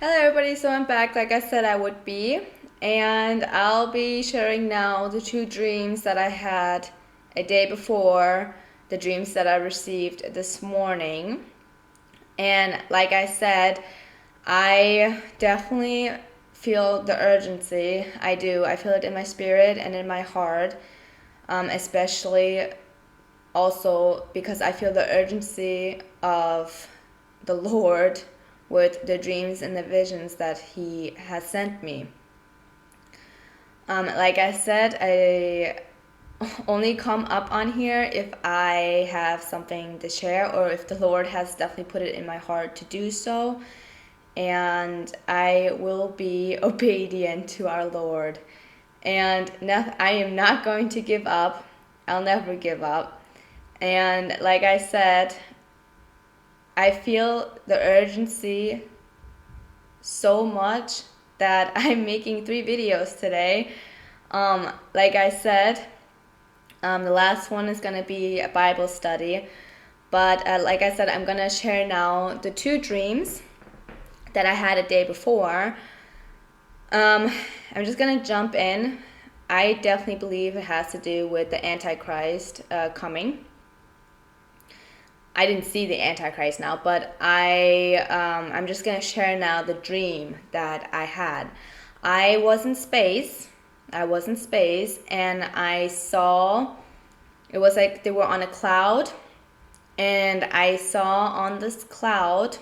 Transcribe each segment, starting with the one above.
Hello everybody, so I'm back like I said I would be, and I'll be sharing now the two dreams that I had a day before, the dreams that I received this morning. And like I said, I definitely feel the urgency. I do. I feel it in my spirit and in my heart, especially also because I feel the urgency of the Lord with the dreams and the visions that He has sent me. Like I said, I only come up on here if I have something to share or if the Lord has definitely put it in my heart to do so. And I will be obedient to our Lord. And I am not going to give up. I'll never give up. And like I said, I feel the urgency so much that I'm making 3 videos today. Like I said, the last one is going to be a Bible study. But like I said, I'm going to share now the 2 dreams that I had a day before. I'm just going to jump in. I definitely believe it has to do with the Antichrist coming. I didn't see the Antichrist now, but I'm just gonna share now the dream that I had. I was in space. And I saw it was like they were on a cloud, and I saw on this cloud,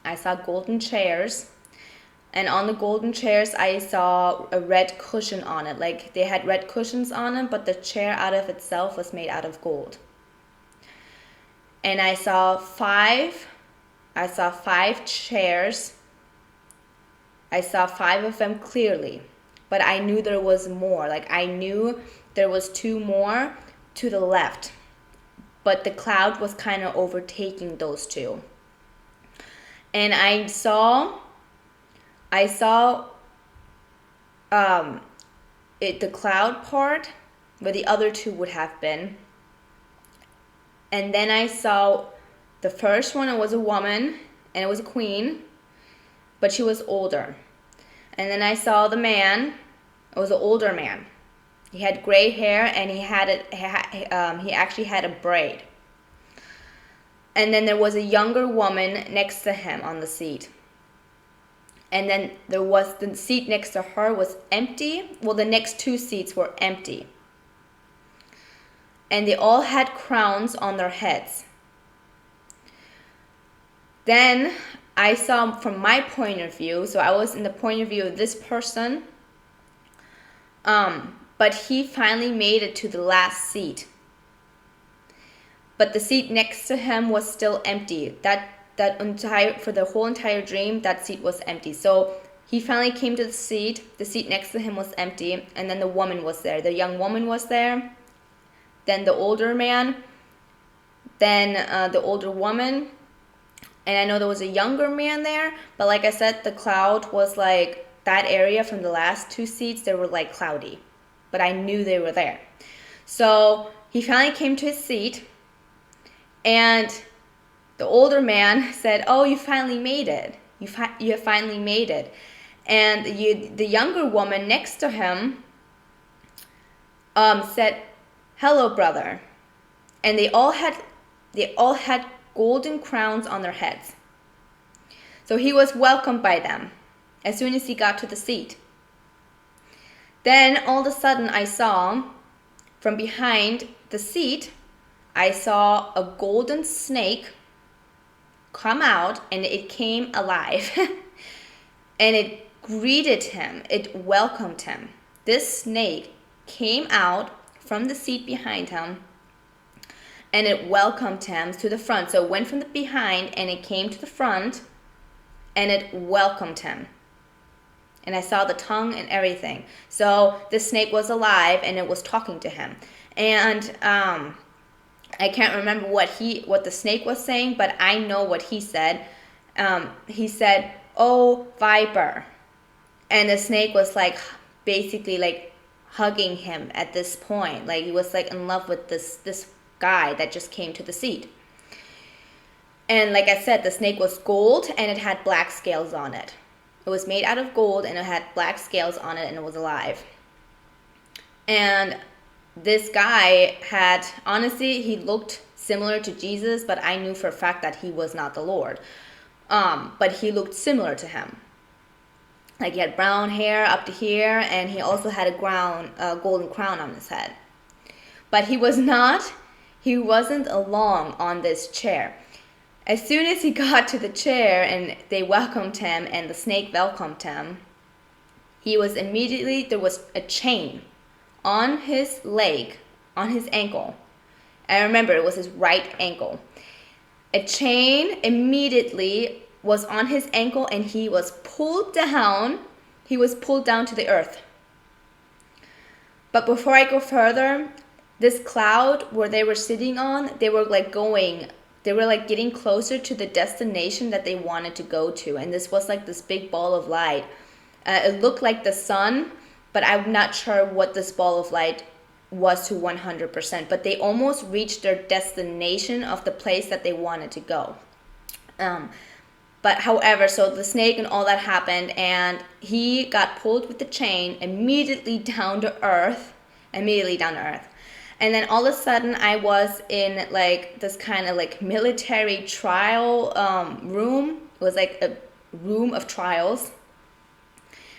I saw golden chairs, and on the golden chairs I saw a red cushion on it. Like they had red cushions on them, but the chair out of itself was made out of gold. And I saw five chairs. I saw 5 of them clearly, but I knew there was more. Like I knew there was 2 more to the left, but the cloud was kind of overtaking those 2. And I saw the cloud part where the other 2 would have been. And then I saw the first one. It was a woman, and it was a queen, but she was older. And then I saw the man. It was an older man. He had gray hair, and he actually had a braid. And then there was a younger woman next to him on the seat. And then there was the seat next to her was empty. Well, the next 2 seats were empty. And they all had crowns on their heads. Then I saw from my point of view, so I was in the point of view of this person, but he finally made it to the last seat. But the seat next to him was still empty. For the whole entire dream, that seat was empty. So he finally came to the seat next to him was empty, and then the woman was there. The young woman was there. Then the older man, then the older woman, and I know there was a younger man there, but like I said, the cloud was like, that area from the last 2 seats, they were like cloudy, but I knew they were there. So he finally came to his seat, and the older man said, "Oh, you finally made it. You have finally made it." And the younger woman next to him said, "Hello, brother." And they all had golden crowns on their heads. So he was welcomed by them as soon as he got to the seat. Then all of a sudden I saw from behind the seat, I saw a golden snake come out, and it came alive. And it greeted him. It welcomed him. This snake came out from the seat behind him, and it welcomed him to the front. So it went from the behind, and it came to the front, and it welcomed him. And I saw the tongue and everything. So the snake was alive, and it was talking to him. And I can't remember what the snake was saying, but I know what he said. He said, "Oh, viper." And the snake was like basically like hugging him at this point. Like he was like in love with this guy that just came to the seat. And like I said, the snake was gold and it had black scales on it. It was made out of gold and it had black scales on it and it was alive. And this guy had, honestly, he looked similar to Jesus, but I knew for a fact that he was not the Lord. But he looked similar to him. Like he had brown hair up to here, and he also had a golden crown on his head. But he wasn't alone on this chair. As soon as he got to the chair and they welcomed him and the snake welcomed him, there was a chain on his leg, on his ankle. I remember it was his right ankle. A chain immediately was on his ankle and he was pulled down. He was pulled down to the earth. But before I go further, this cloud where they were sitting on, they were like getting closer to the destination that they wanted to go to. And this was like this big ball of light. It looked like the sun, but I'm not sure what this ball of light was to 100%. But they almost reached their destination of the place that they wanted to go. But however, so the snake and all that happened, and he got pulled with the chain immediately down to earth. And then all of a sudden, I was in like this kind of like military trial room. It was like a room of trials.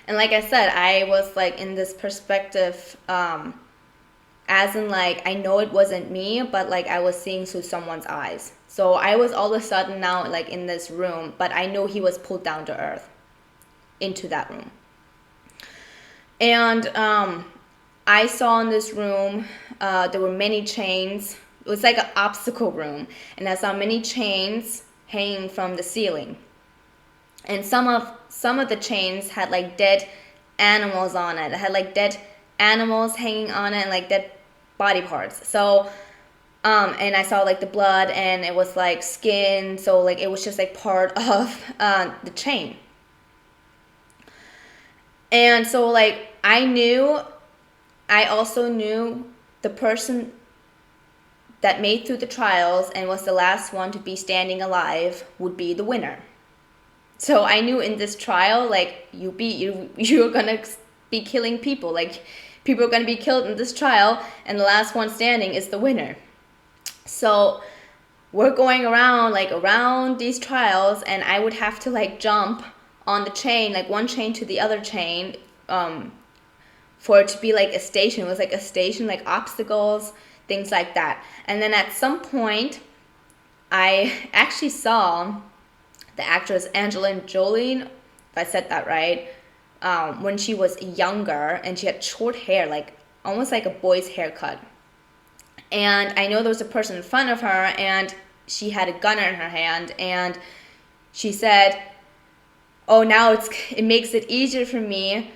And like I said, I was like in this perspective, as in like, I know it wasn't me, but like I was seeing through someone's eyes. So I was all of a sudden now like in this room, but I know he was pulled down to earth into that room. And I saw in this room, there were many chains. It was like an obstacle room. And I saw many chains hanging from the ceiling. And some of the chains had like dead animals on it. It had like dead animals hanging on it and like dead body parts. So, and I saw like the blood and it was like skin. So like it was just like part of the chain. And so like I also knew the person that made through the trials and was the last one to be standing alive would be the winner. So I knew in this trial, like you're gonna be killing people. Like people are gonna be killed in this trial, and the last one standing is the winner. So we're going around these trials, and I would have to like jump on the chain, like one chain to the other chain, for it to be like a station. It was like a station, like obstacles, things like that. And then at some point, I actually saw the actress Angelina Jolie, if I said that right, when she was younger and she had short hair, like almost like a boy's haircut. And I know there was a person in front of her and she had a gun in her hand and she said, oh, now it makes it easier for me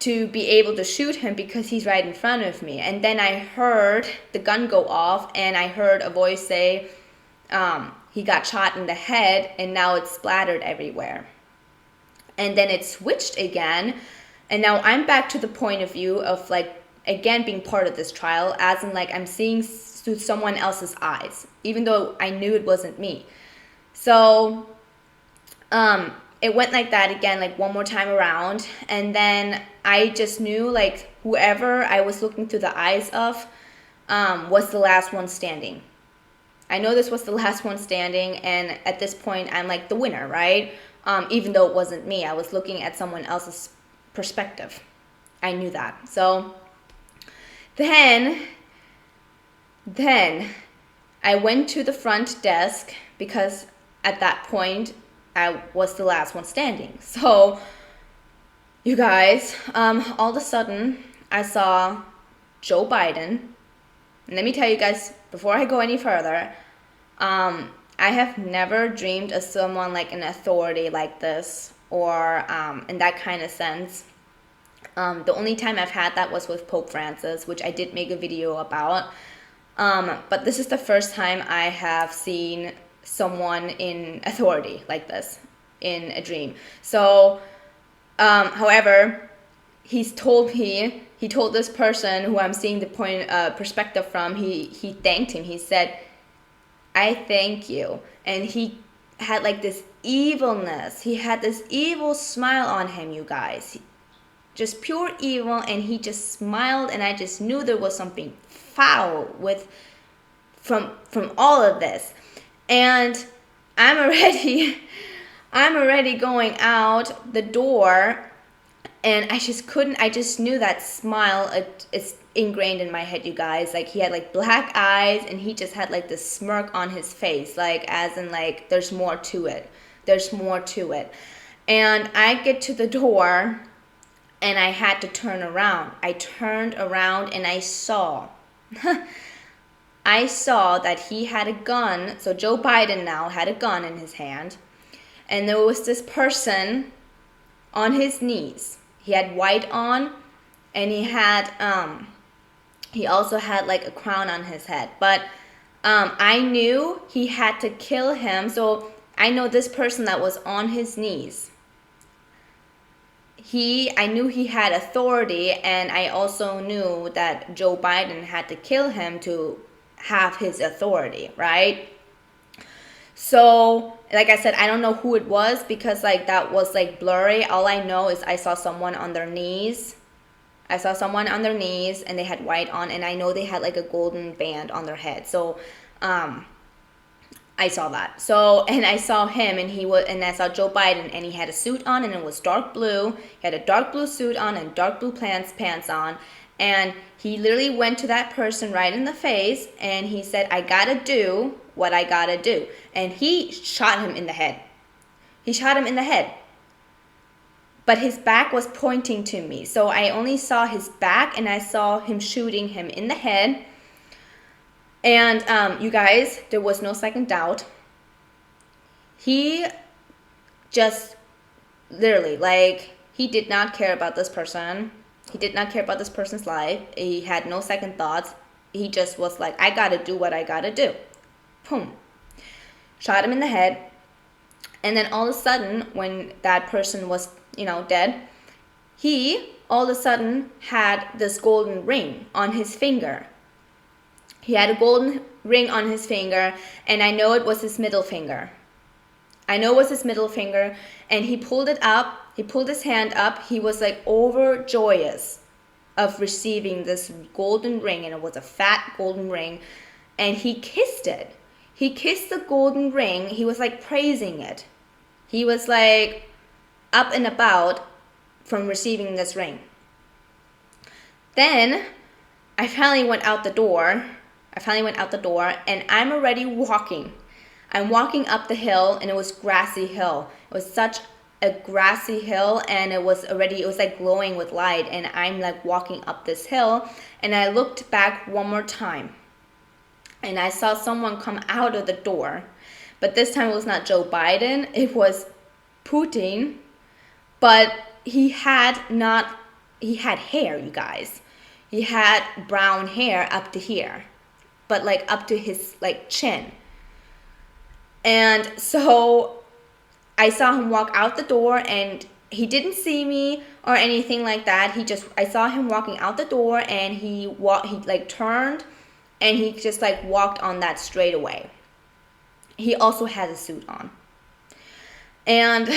to be able to shoot him because he's right in front of me. And then I heard the gun go off and I heard a voice say, he got shot in the head and now it's splattered everywhere. And then it switched again. And now I'm back to the point of view of like, again, being part of this trial, as in like I'm seeing through someone else's eyes, even though I knew it wasn't me. So it went like that again, like one more time around. And then I just knew like whoever I was looking through the eyes of was the last one standing. I know this was the last one standing, and at this point, I'm like the winner, right? Even though it wasn't me, I was looking at someone else's perspective. I knew that. So then I went to the front desk because at that point, I was the last one standing. So you guys, all of a sudden, I saw Joe Biden. And let me tell you guys, before I go any further, I have never dreamed of someone like an authority like this or in that kind of sense. The only time I've had that was with Pope Francis, which I did make a video about. But this is the first time I have seen someone in authority like this in a dream. So, however, he told this person who I'm seeing the perspective from, he thanked him. He said, I thank you. And he had like this evilness. He had this evil smile on him, you guys. Just pure evil, and he just smiled, and I just knew there was something foul from all of this. And I'm already going out the door, and I just knew that smile. It's ingrained in my head, you guys. Like, he had like black eyes, and he just had like this smirk on his face, like as in like there's more to it. There's more to it. And I get to the door, and I had to turn around. I turned around, and I saw that he had a gun. So Joe Biden now had a gun in his hand. And there was this person on his knees. He had white on, and he also had like a crown on his head. But I knew he had to kill him. So I know this person that was on his knees. I knew he had authority, and I also knew that Joe Biden had to kill him to have his authority, right? So, like I said, I don't know who it was, because like that was like blurry. All I know is I saw someone on their knees. I saw someone on their knees, and they had white on, and I know they had like a golden band on their head. So, I saw that. So, and I saw him, and I saw Joe Biden, and he had a suit on, and it was dark blue. He had a dark blue suit on and dark blue pants on. And he literally went to that person right in the face, and he said, I gotta do what I gotta do. And he shot him in the head. He shot him in the head. But his back was pointing to me. So I only saw his back, and I saw him shooting him in the head. And you guys, there was no second doubt. He just literally, like, he did not care about this person. He did not care about this person's life. He had no second thoughts. He just was like, I gotta do what I gotta do. Boom. Shot him in the head. And then all of a sudden, when that person was, dead, he all of a sudden had this golden ring on his finger. He had a golden ring on his finger, and I know it was his middle finger. I know it was his middle finger, and he pulled it up. He pulled his hand up. He was like overjoyous of receiving this golden ring, and it was a fat golden ring, and he kissed it. He kissed the golden ring. He was like praising it. He was like up and about from receiving this ring. Then I finally went out the door. And I'm already walking. I'm walking up the hill, and it was grassy hill. It was such a grassy hill, and it was like glowing with light, and I'm like walking up this hill, and I looked back one more time, and I saw someone come out of the door. But this time it was not Joe Biden, it was Putin, but he had hair, you guys. He had brown hair up to here, but like up to his like chin. And so I saw him walk out the door, and he didn't see me or anything like that. I saw him walking out the door, and he like turned, and he just like walked on that straight away. He also had a suit on. And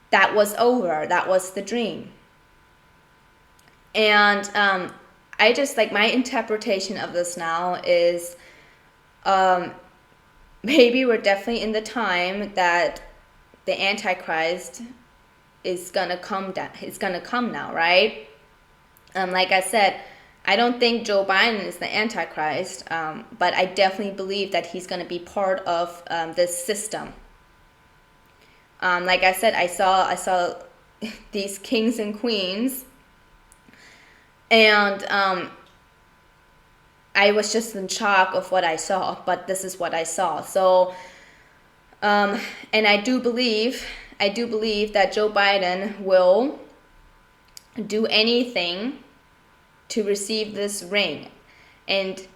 that was over. That was the dream. And I just like, my interpretation of this now is maybe we're definitely in the time that the Antichrist is gonna come down. It's gonna come now, right? Like I said, I don't think Joe Biden is the Antichrist, but I definitely believe that he's gonna be part of this system. Like I said, I saw these kings and queens, and I was just in shock of what I saw, but this is what I saw. So, and I do believe that Joe Biden will do anything to receive this ring. And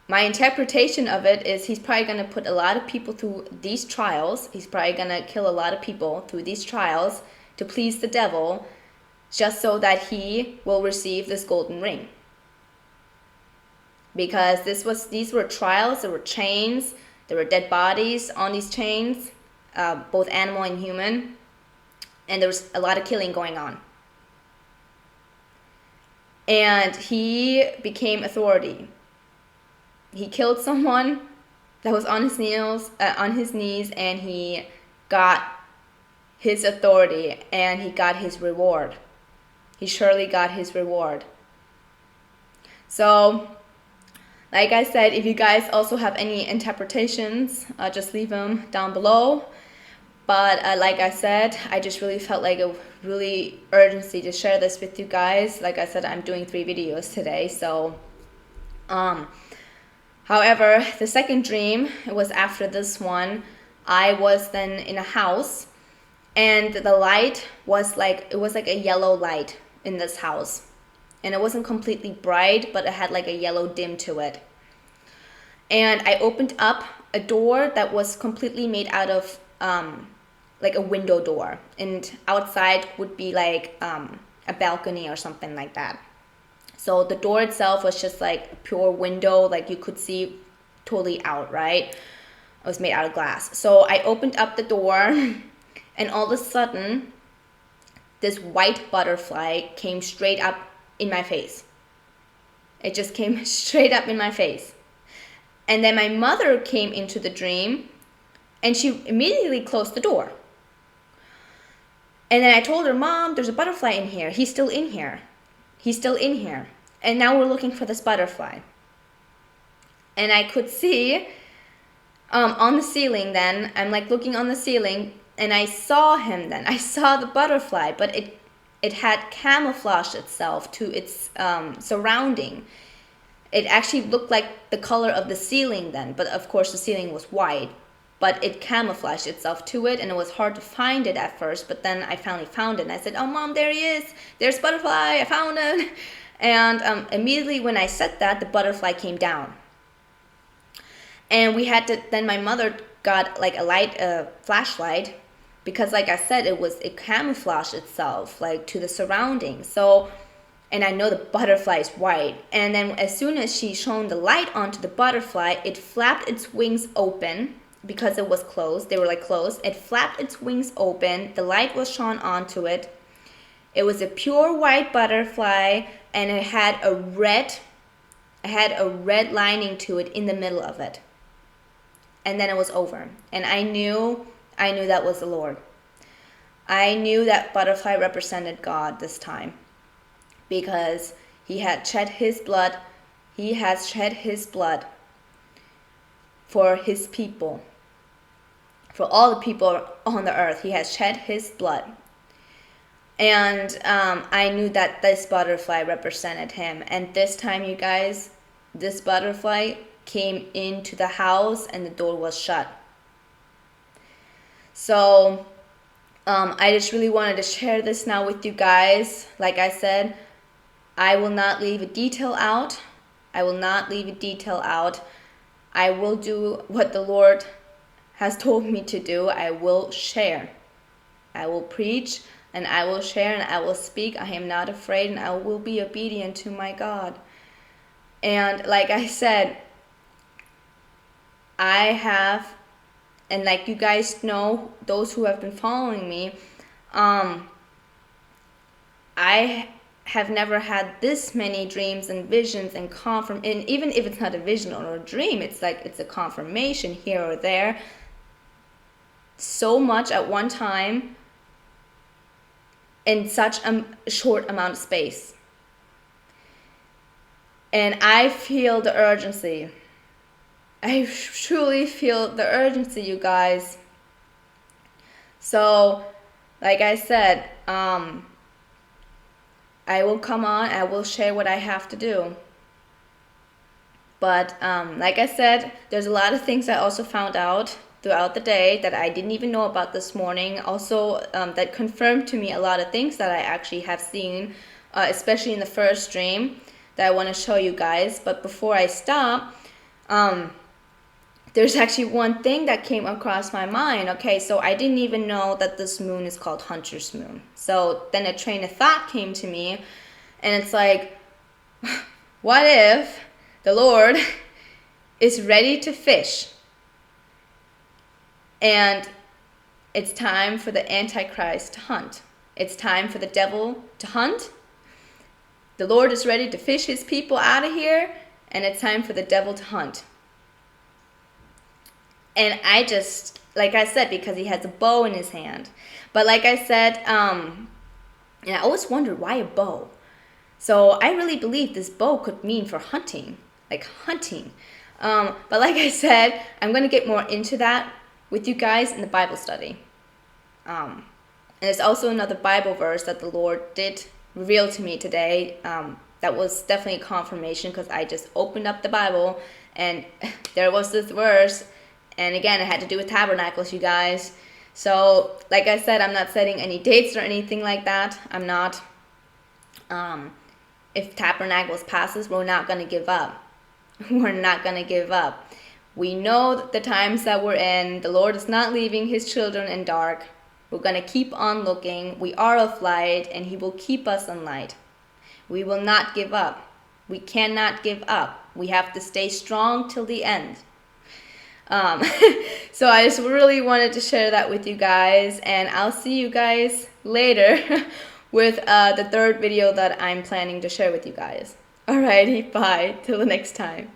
my interpretation of it is he's probably going to put a lot of people through these trials. He's probably going to kill a lot of people through these trials to please the devil, just so that he will receive this golden ring. Because these were trials, there were chains, There were dead bodies on these chains, both animal and human, and there was a lot of killing going on. And he became authority. He killed someone that was on his knees, and he got his authority, and he got his reward. He surely got his reward. So, like I said, if you guys also have any interpretations, just leave them down below. But like I said, I just really felt like a really urgency to share this with you guys. Like I said, I'm doing 3 videos today. So, however, the second dream, it was after this one. I was then in a house, and the light was like, it was like a yellow light in this house. And it wasn't completely bright, but it had like a yellow dim to it. And I opened up a door that was completely made out of like a window door, and outside would be like a balcony or something like that. So the door itself was just like a pure window, like you could see totally out, right? It was made out of glass. So I opened up the door, and all of a sudden this white butterfly came straight up in my face. It just came straight up in my face. And then my mother came into the dream, and she immediately closed the door. And then I told her, Mom, there's a butterfly in here. He's still in here. He's still in here. And now we're looking for this butterfly. And I could see on the ceiling then, I'm like looking on the ceiling, and I saw him then. I saw the butterfly, but it had camouflaged itself to its surrounding. It actually looked like the color of the ceiling then, but of course the ceiling was white. But it camouflaged itself to it, and it was hard to find it at first, but then I finally found it, and I said, oh, Mom, there he is. There's butterfly. I found it. And immediately when I said that, the butterfly came down. And we had to, then my mother got like a flashlight, because like I said, it camouflaged itself like to the surroundings. So, and I know the butterfly is white. And then as soon as she shone the light onto the butterfly, it flapped its wings open. Because it was closed, they were like closed. It flapped its wings open. The light was shone onto it. It was a pure white butterfly, and it had a red lining to it in the middle of it. And then it was over. And I knew that was the Lord. I knew that butterfly represented God this time, because he had shed his blood. He has shed his blood for his people. For all the people on the earth, he has shed his blood. And I knew that this butterfly represented him. And this time, you guys, this butterfly came into the house, and the door was shut. So I just really wanted to share this now with you guys. Like I said, I will not leave a detail out. I will not leave a detail out. I will do what the Lord has told me to do. I will share. I will preach, and I will share, and I will speak. I am not afraid, and I will be obedient to my God. And like I said, I have, and like you guys know, those who have been following me, I have never had this many dreams and visions and and even if it's not a vision or a dream, it's like it's a confirmation here or there. So much at one time in such a short amount of space. And I feel the urgency. I truly feel the urgency, you guys. So, like I said, I will come on, I will share what I have to do. But like I said, there's a lot of things I also found out throughout the day that I didn't even know about this morning. Also, that confirmed to me a lot of things that I actually have seen, especially in the first dream that I want to show you guys. But before I stop, there's actually one thing that came across my mind. Okay, so I didn't even know that this moon is called Hunter's Moon. So then a train of thought came to me, and it's like, what if the Lord is ready to fish And it's time for the Antichrist to hunt. It's time for the devil to hunt. The Lord is ready to fish his people out of here, and it's time for the devil to hunt. And I just, like I said, because he has a bow in his hand. But like I said, and I always wondered, why a bow? So I really believe this bow could mean for hunting, like hunting. But like I said, I'm going to get more into that with you guys in the Bible study. And there's also another Bible verse that the Lord did reveal to me today. That was definitely a confirmation, because I just opened up the Bible and there was this verse. And again, it had to do with tabernacles, you guys. So, like I said, I'm not setting any dates or anything like that. I'm not. If tabernacles passes, we're not going to give up. We're not going to give up. We know the times that we're in. The Lord is not leaving his children in dark. We're going to keep on looking. We are of light, and he will keep us in light. We will not give up. We cannot give up. We have to stay strong till the end. So I just really wanted to share that with you guys, and I'll see you guys later with the third video that I'm planning to share with you guys. Alrighty, bye. Till the next time.